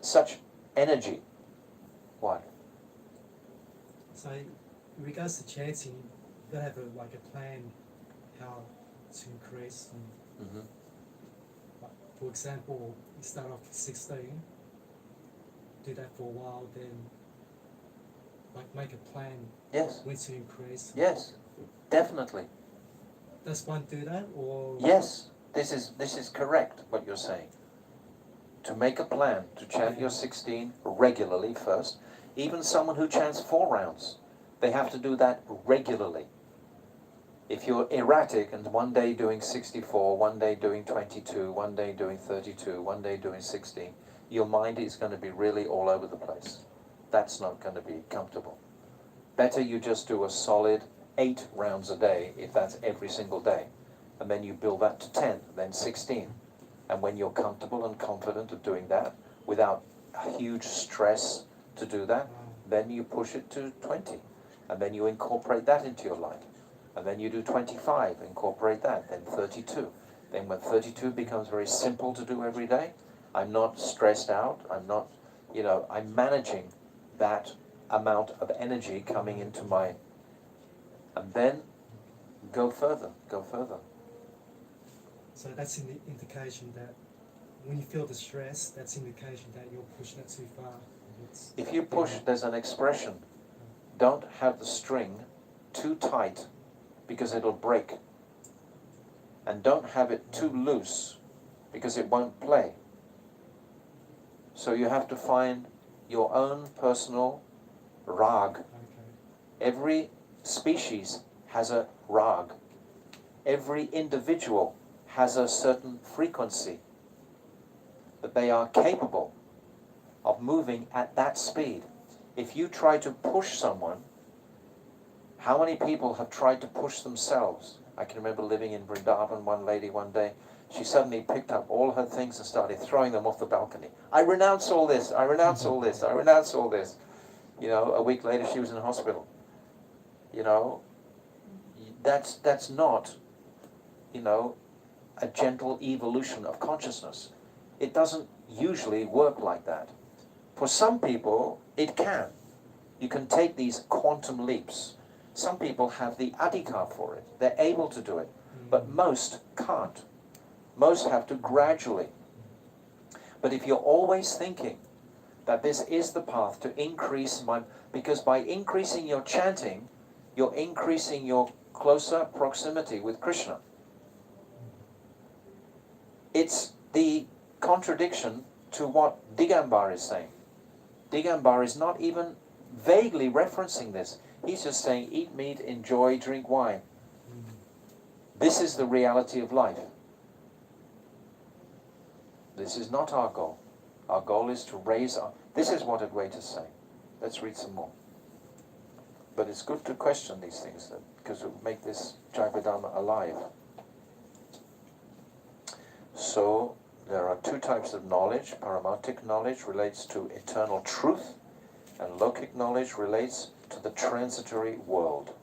Speaker 1: such energy. What?
Speaker 3: So, in regards to chanting, you've got to have a plan how to increase. And,
Speaker 1: Mm-hmm.
Speaker 3: like, for example, you start off with 16, do that for a while, then make a plan
Speaker 1: Yes.
Speaker 3: when to increase.
Speaker 1: Yes. Definitely.
Speaker 3: Does one do that, or?
Speaker 1: Yes. This is correct what you're saying. To make a plan to chant your 16 regularly first. Even someone who chants 4 rounds, they have to do that regularly. If you're erratic and one day doing 64, one day doing 22, one day doing 32, one day doing 16, your mind is going to be really all over the place. That's not going to be comfortable. Better you just do a solid 8 rounds a day, if that's every single day. And then you build that to 10, then 16. And when you're comfortable and confident of doing that, without a huge stress to do that, then you push it to 20. And then you incorporate that into your life. And then you do 25, incorporate that, then 32. Then when 32 becomes very simple to do every day, I'm not stressed out, I'm not, I'm managing that amount of energy coming into my, and then go further.
Speaker 3: So that's an indication that when you feel the stress, that's indication that you're pushing it too far.
Speaker 1: If you push, there's an expression, don't have the string too tight because it'll break. And don't have it too loose because it won't play. So you have to find your own personal rag.
Speaker 3: Okay.
Speaker 1: Every species has a rag. Every individual has a certain frequency that they are capable of moving at that speed. If you try to push someone, how many people have tried to push themselves? I can remember living in Vrindavan, one lady one day, she suddenly picked up all her things and started throwing them off the balcony. I renounce all this, I renounce all this, I renounce all this. A week later she was in hospital. That's not, a gentle evolution of consciousness. It doesn't usually work like that. For some people, it can. You can take these quantum leaps. Some people have the adhikar for it. They're able to do it. But most can't. Most have to gradually. But if you're always thinking that this is the path to increase because by increasing your chanting, you're increasing your closer proximity with Krishna. It's the contradiction to what Digambar is saying. Digambar is not even vaguely referencing this. He's just saying, eat meat, enjoy, drink wine. This is the reality of life. This is not our goal. Our goal is to raise our... This is what Advaita is saying. Let's read some more. But it's good to question these things, because it will make this Jaiva Dharma alive. So, there are 2 types of knowledge. Paramartic knowledge relates to eternal truth, and lokic knowledge relates to the transitory world.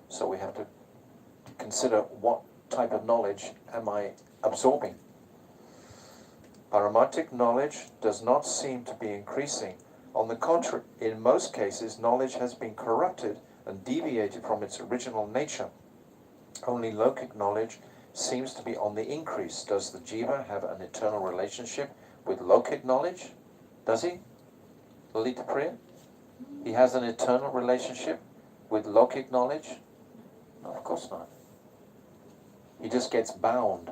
Speaker 1: So we have to consider what type of knowledge am I absorbing. Paramartic knowledge does not seem to be increasing. On the contrary, in most cases, knowledge has been corrupted and deviated from its original nature. Only lokic knowledge seems to be on the increase. Does the Jiva have an eternal relationship with lokic knowledge? Does he? Lalita Priya? He has an eternal relationship with lokic knowledge? No, of course not. He just gets bound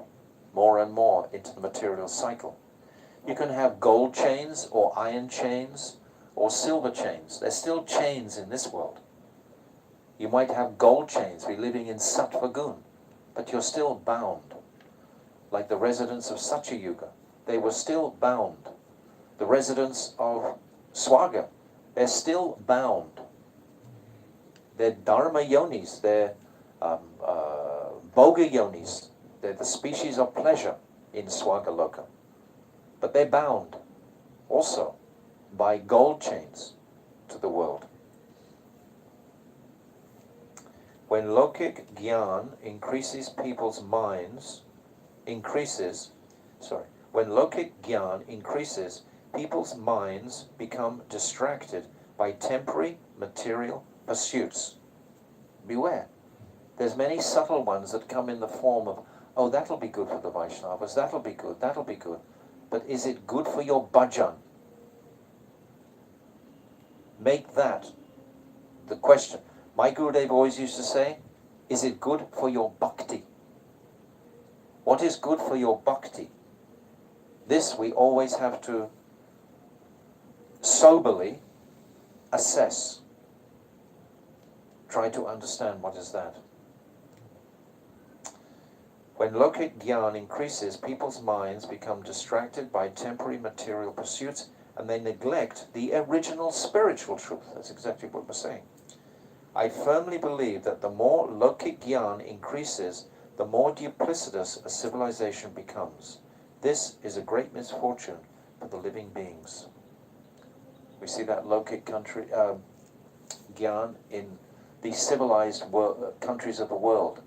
Speaker 1: more and more into the material cycle. You can have gold chains or iron chains or silver chains. There's still chains in this world. You might have gold chains, be living in Sattva Gun, but you're still bound. Like the residents of Satya Yuga, they were still bound. The residents of Swaga, they're still bound. They're Dharma yonis, they're Bhoga yonis, they're the species of pleasure in Swagaloka. But they're bound also by gold chains to the world. When Lokik Gyan increases people's minds, when Lokik Gyan increases, people's minds become distracted by temporary material pursuits. Beware. There's many subtle ones that come in the form of, oh, that'll be good for the Vaishnavas, that'll be good, that'll be good. But is it good for your bhajan? Make that the question. My Gurudev always used to say, is it good for your bhakti? What is good for your bhakti? This we always have to soberly assess. Try to understand what is that. When Lokik Gyan increases, people's minds become distracted by temporary material pursuits and they neglect the original spiritual truth. That's exactly what we're saying. I firmly believe that the more Lokik Gyan increases, the more duplicitous a civilization becomes. This is a great misfortune for the living beings. We see that Lokik Gyan in the civilized countries of the world.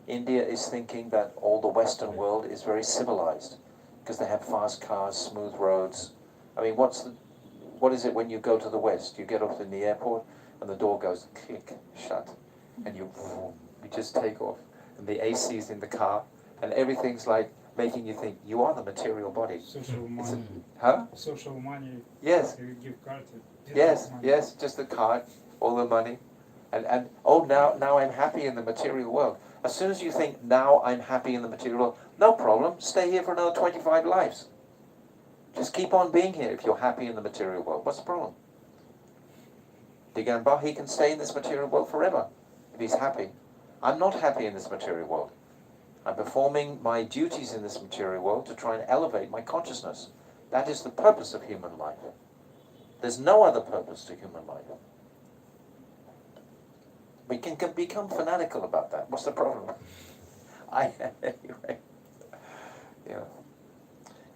Speaker 1: India is thinking that all the Western world is very civilized because they have fast cars, smooth roads. I mean, what is it when you go to the West? You get off in the airport and the door goes click, shut, and you just take off. And the AC's in the car and everything's like making you think you are the material body.
Speaker 7: Social money.
Speaker 1: Huh?
Speaker 7: Social money.
Speaker 1: Yes.
Speaker 7: You give card.
Speaker 1: Yes, just the card, all the money. And oh, now I'm happy in the material world. As soon as you think, now I'm happy in the material world, no problem, stay here for another 25 lives. Just keep on being here if you're happy in the material world. What's the problem? Digamba, he can stay in this material world forever if he's happy. I'm not happy in this material world. I'm performing my duties in this material world to try and elevate my consciousness. That is the purpose of human life. There's no other purpose to human life. We can become fanatical about that. What's the problem? Anyway. Yeah.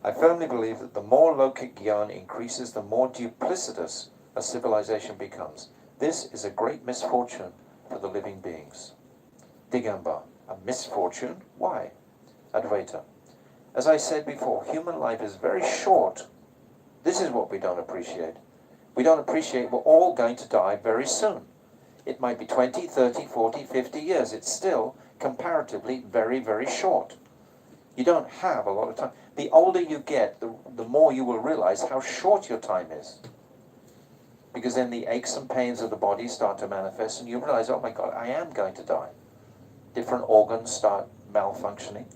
Speaker 1: I firmly believe that the more Lokik Gyan increases, the more duplicitous a civilization becomes. This is a great misfortune for the living beings. Digamba, a misfortune? Why? Advaita. As I said before, human life is very short. This is what we don't appreciate. We don't appreciate we're all going to die very soon. It might be 20, 30, 40, 50 years. It's still comparatively very, very short. You don't have a lot of time. The older you get, the more you will realize how short your time is. Because then the aches and pains of the body start to manifest and you realize, oh my God, I am going to die. Different organs start malfunctioning.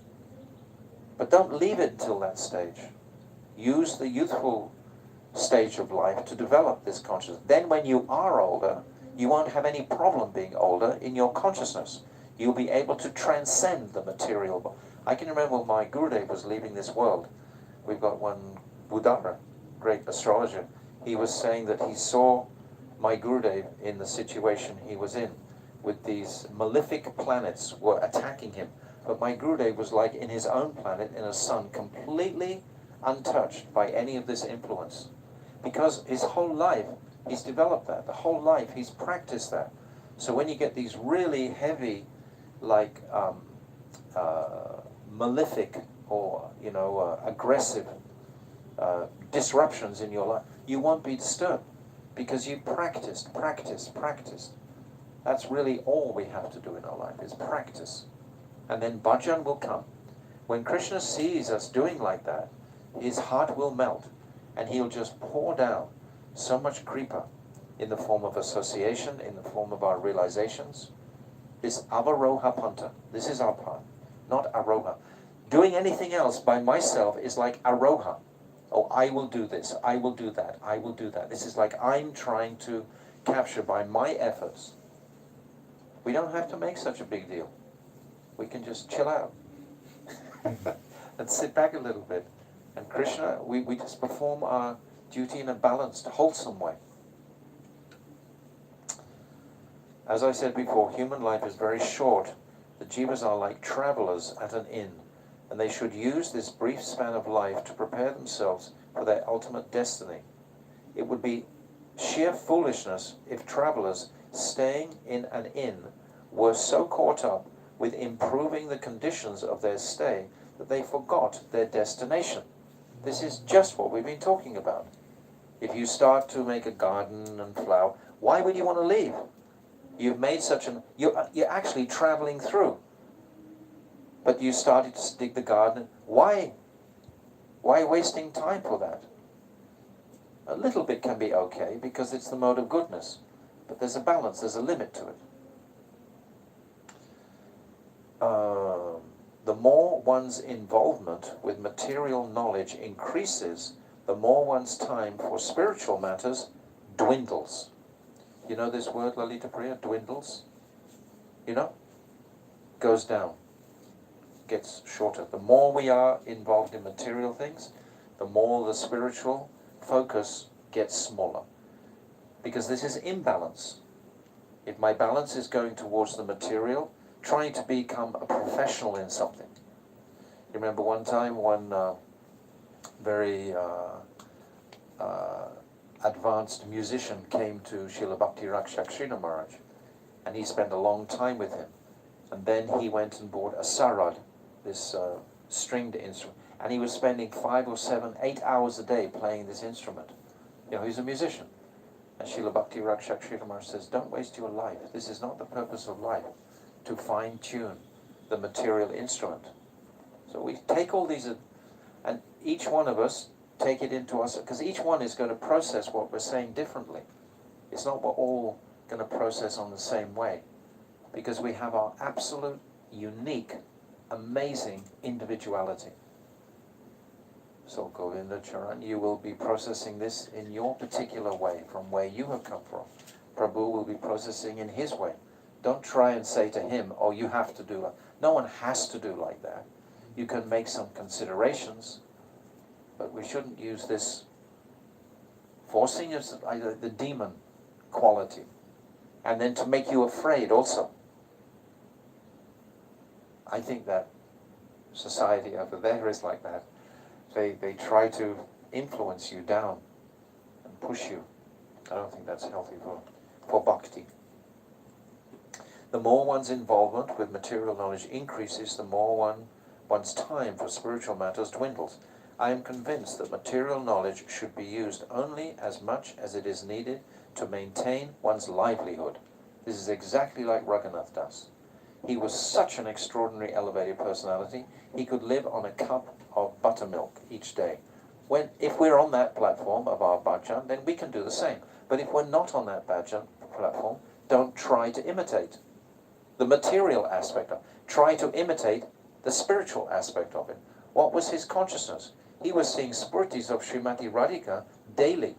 Speaker 1: But don't leave it until that stage. Use the youthful stage of life to develop this consciousness. Then when you are older, you won't have any problem being older in your consciousness. You'll be able to transcend the material. I can remember when my Gurudev was leaving this world. We've got one Budara, great astrologer. He was saying that he saw my Gurudev in the situation he was in, with these malefic planets were attacking him. But my Gurudev was like in his own planet, in a sun, completely untouched by any of this influence. Because his whole life, he's developed that. The whole life, he's practiced that. So when you get these really heavy, like malefic or aggressive disruptions in your life, you won't be disturbed because you practiced. That's really all we have to do in our life is practice. And then bhajan will come. When Krishna sees us doing like that, his heart will melt and he'll just pour down so much kripa in the form of association, in the form of our realizations. This avaroha panta, this is our path, not aroha. Doing anything else by myself is like aroha, Oh, I will do this, I will do that, I will do that. This is like I'm trying to capture by my efforts. We don't have to make such a big deal. We can just chill out and sit back a little bit. And Krishna, we just perform our duty in a balanced, wholesome way. As I said before, human life is very short. The jivas are like travelers at an inn, and they should use this brief span of life to prepare themselves for their ultimate destiny. It would be sheer foolishness if travelers staying in an inn were so caught up with improving the conditions of their stay that they forgot their destination. This is just what we've been talking about. If you start to make a garden and flower, why would you want to leave? You've made such an... You're actually traveling through. But you started to dig the garden. Why? Why wasting time for that? A little bit can be okay because it's the mode of goodness. But there's a balance, there's a limit to it. The more one's involvement with material knowledge increases, the more one's time for spiritual matters dwindles. You know this word, Lalita Priya? Dwindles? You know? Goes down. Gets shorter. The more we are involved in material things, the more the spiritual focus gets smaller. Because this is imbalance. If my balance is going towards the material, trying to become a professional in something. You remember one time one very advanced musician came to Srila Bhakti Rakshakshina Maharaj, and he spent a long time with him. And then he went and bought a sarad, this stringed instrument, and he was spending 5 or 7, 8 hours a day playing this instrument. You know, he's a musician. And Srila Bhakti Rakshakshina Maharaj says, don't waste your life. This is not the purpose of life, to fine-tune the material instrument. So we take all these, and each one of us take it into us, because each one is going to process what we're saying differently. It's not we're all going to process on the same way, because we have our absolute, unique, amazing individuality. So Govinda Charan, you will be processing this in your particular way, from where you have come from. Prabhu will be processing in his way. Don't try and say to him, oh, you have to do like... No one has to do like that. You can make some considerations, but we shouldn't use this forcing as the demon quality, and then to make you afraid also. I think that society over there is like that. They try to influence you down and push you. I don't think that's healthy for bhakti. The more one's involvement with material knowledge increases, the more one's time for spiritual matters dwindles. I am convinced that material knowledge should be used only as much as it is needed to maintain one's livelihood. This is exactly like Raghunath Das. He was such an extraordinary elevated personality, he could live on a cup of buttermilk each day. If we're on that platform of our bhajan, then we can do the same. But if we're not on that bhajan platform, don't try to imitate the material aspect of it. Try to imitate the spiritual aspect of it. What was his consciousness? He was seeing spurtis of Srimati Radhika daily,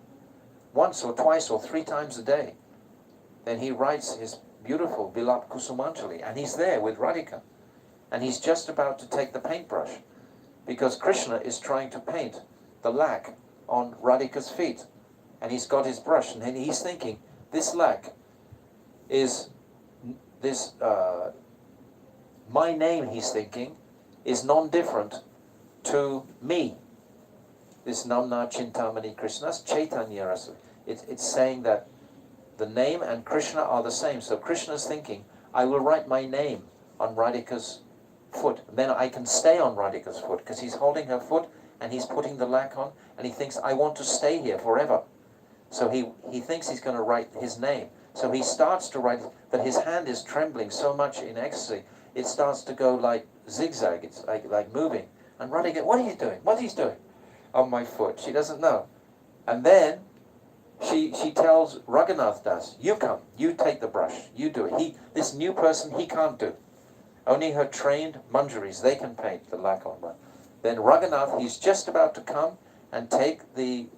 Speaker 1: once or twice or 3 times a day. Then he writes his beautiful Vilap Kusumanjali, and he's there with Radhika. And he's just about to take the paintbrush, because Krishna is trying to paint the lac on Radhika's feet. And he's got his brush, and then he's thinking, this lac is... my name, he's thinking, is non-different to me. This Namna Chintamani Krishna's Chaitanya Rasa. It's saying that the name and Krishna are the same. So Krishna's thinking, I will write my name on Radhika's foot. Then I can stay on Radhika's foot, because he's holding her foot and he's putting the lac on, and he thinks, I want to stay here forever. So he thinks he's going to write his name. So he starts to write, but his hand is trembling so much in ecstasy, it starts to go like zigzag, it's like moving. And Radhika, what are you doing? What he's doing? On my foot. She doesn't know. And then she tells Raghunath Das, you come, you take the brush, you do it. This new person, he can't do. Only her trained manjaris, they can paint the lac on. Then Raghunath, he's just about to come, and take the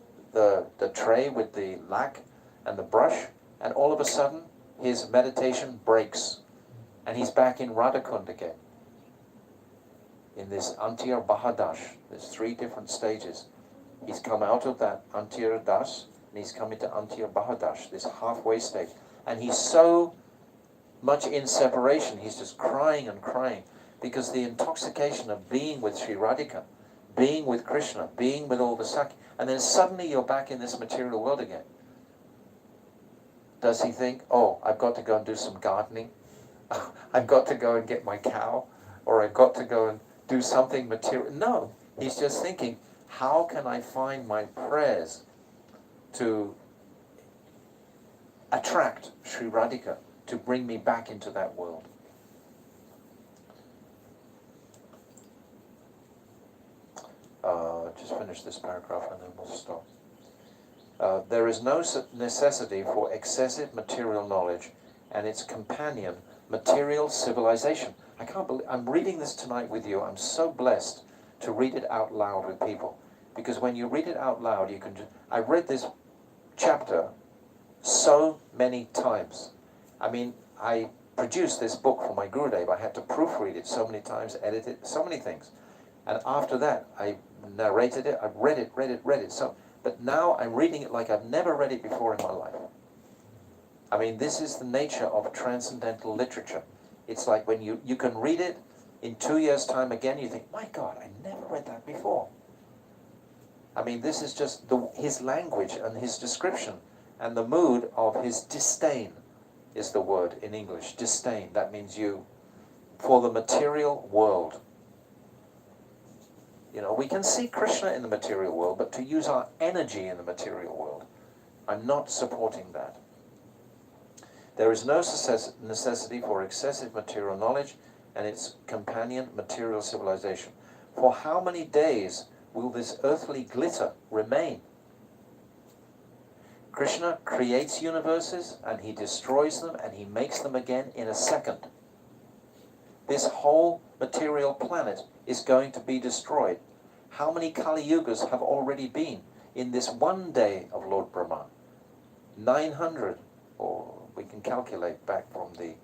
Speaker 1: tray with the lac and the brush, and all of a sudden his meditation breaks and he's back in Radhakund again. In this Antir Bahadash, there's 3 different stages. He's come out of that Antir Das and he's come into Antir Bahadash, this halfway stage. And he's so much in separation, he's just crying and crying because the intoxication of being with Sri Radhika, being with Krishna, being with all the Sakhi, and then suddenly you're back in this material world again. Does he think, oh, I've got to go and do some gardening? I've got to go and get my cow? Or I've got to go and do something material? No, he's just thinking, how can I find my prayers to attract Sri Radhika, to bring me back into that world? Just finish this paragraph and then we'll stop. There is no necessity for excessive material knowledge and its companion, material civilization. I can't believe, I'm reading this tonight with you. I'm so blessed to read it out loud with people. Because when you read it out loud, you can just, I read this chapter so many times. I mean, I produced this book for my Gurudev. I had to proofread it so many times, edit it, so many things. And after that, I narrated it, I read it. So, but now I'm reading it like I've never read it before in my life. I mean, this is the nature of transcendental literature. It's like when you can read it in 2 years' time again, you think, my God, I never read that before. I mean, this is just his language and his description and the mood of his disdain is the word in English, disdain. That means for the material world. You know, we can see Krishna in the material world, but to use our energy in the material world, I'm not supporting that. There is no necessity for excessive material knowledge and its companion material civilization. For how many days will this earthly glitter remain? Krishna creates universes and he destroys them and he makes them again in a second. This whole material planet is going to be destroyed. How many Kali Yugas have already been in this one day of Lord Brahma? 900, or we can calculate back from the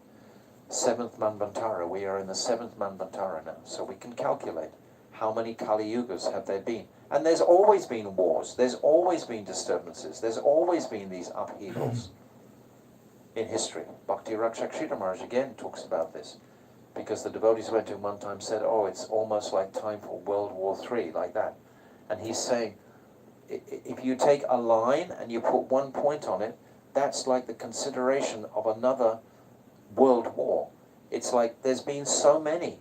Speaker 1: 7th Manvantara. We are in the 7th Manvantara now, so we can calculate how many Kali Yugas have there been. And there's always been wars, there's always been disturbances, there's always been these upheavals in history. Bhakti Rakshakshita Maharaj again talks about this, because the devotees went to him one time and said, oh, it's almost like time for World War III, like that. And he's saying, if you take a line and you put one point on it, that's like the consideration of another world war. It's like there's been so many.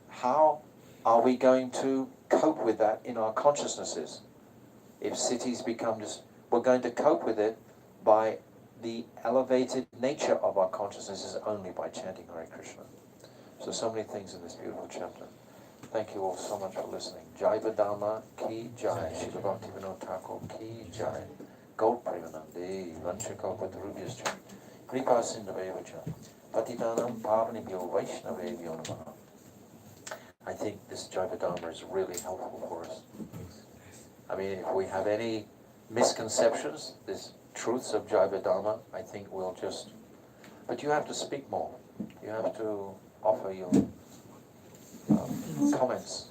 Speaker 1: How are we going to cope with that in our consciousnesses? If cities become just, we're going to cope with it by the elevated nature of our consciousnesses only by chanting Hare Krishna. So many things in this beautiful chapter. Thank you all so much for listening. Jaiva Dharma ki jai. Srila Bhaktivinoda Thakur ki jai. Gaur Premanande, Vanshakapatarubhyascha, Kripa Sindhavevacha, Patitanam Pavanibhyo Vaishnavebhyo Namaha. I think this Jaiva Dharma is really helpful for us. I mean, if we have any misconceptions, these truths of Jaiva Dharma, I think we'll just... But you have to speak more. You have to offer your comments.